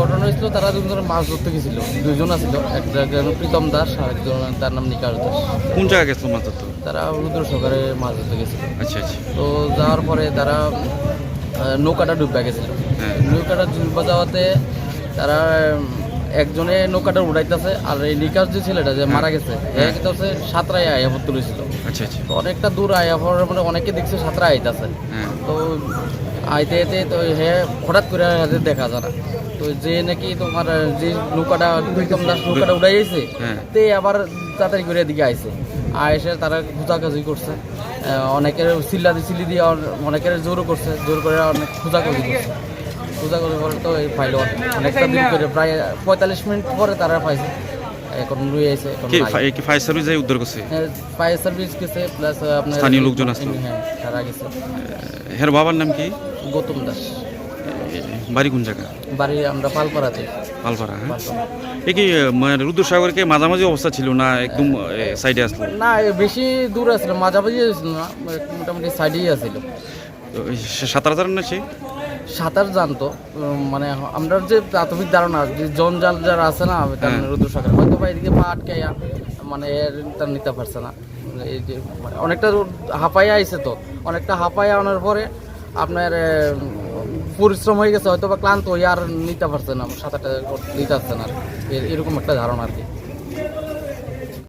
ঘটনা হয়েছিল, তারা দুজন মাছ ধরতে গেছিল, দুইজন আছিল, একটা প্রীতম দাস আর একজন তার নাম নিকাশ দাস। কোন জায়গায় গেছিল মাছ ধরতে? তারা রুদ্র সরকারে মাছ ধরতে গেছিল। আচ্ছা আচ্ছা। তো যাওয়ার পরে তারা নৌকাটা ডুবে গেছিল। হ্যাঁ। নৌকাটা ডুবে যাওয়াতে তারা একজনে নৌকাটা উড়াইতেছে, আর এই নিকাশ যে ছেলেটা যে মারা গেছে কিন্তু হচ্ছে সাঁতরায় আয়াপর তুলেছিল। আচ্ছা আচ্ছা। তো অনেকটা দূর আয়াপর, মানে অনেকে দেখছে সাঁতরা আইতাছে। হ্যাঁ। তো আইতে আইতে তো হঠাৎ করে হাতে দেখা যায় না। তো যে নাকি তোমার যে নৌকাটা প্রীতম দাস নৌকাটা উড়াইছে, হ্যাঁ। তে আবার তাড়াতাড়ি করে এদিকে আইছে, এসে তারা খোঁজাখুঁজি করছে, অনেকের চিল্লি দিয়ে অনেকের জোরও করছে, জোর করে অনেক খোঁজাখুঁজি করছে। খোঁজাখুঁজি করে তো এই পাইল অনেকটা দিন করে, প্রায় 45 মিনিট পরে তারা পাইছে। এখন রুই আইছে, এখন কি ফায়ার সার্ভিস উদ্ধার করছে? ফায়ার সার্ভিস গেছে, প্লাস আপনার স্থানীয় লোকজন আসলো? হ্যাঁ, তারা গেছে। হের বাবার নাম কি? গৌতম দাস। বাড়ি কোন জায়গা? বাড়ি আমরা পালপাড়াতে। পালপাড়া। হ্যাঁ। পালপাড়া। এ কি রুদ্রসাগরকে মাঝামাঝি অবস্থা ছিল না একদম সাইডে আসলো? না, বেশি দূর আসছিল, মাঝামাঝি আসছিল না, মোটামুটি সাইডেই আসছিল। তো সে সাঁতার জানেন না? সে সাঁতার জানতো, মানে আমরা যে প্রাথমিক ধারণা যে জঞ্জাল যারা আছে না রুদ্রসাগর, হয়তো বা এদিকে পা আটকাইয়া মানে তার নিতে পারছে না। এই যে মানে অনেকটা হাঁপাইয়া আইছে, তো অনেকটা হাঁপাইয়া আনার পরে আপনার পরিশ্রম হয়ে গেছে, হয়তো বা ক্লান্ত হয়ে আর নিতে পারছে না, সাঁতারটা নিতে পারছে না, এরকম একটা ধারণা আর কি।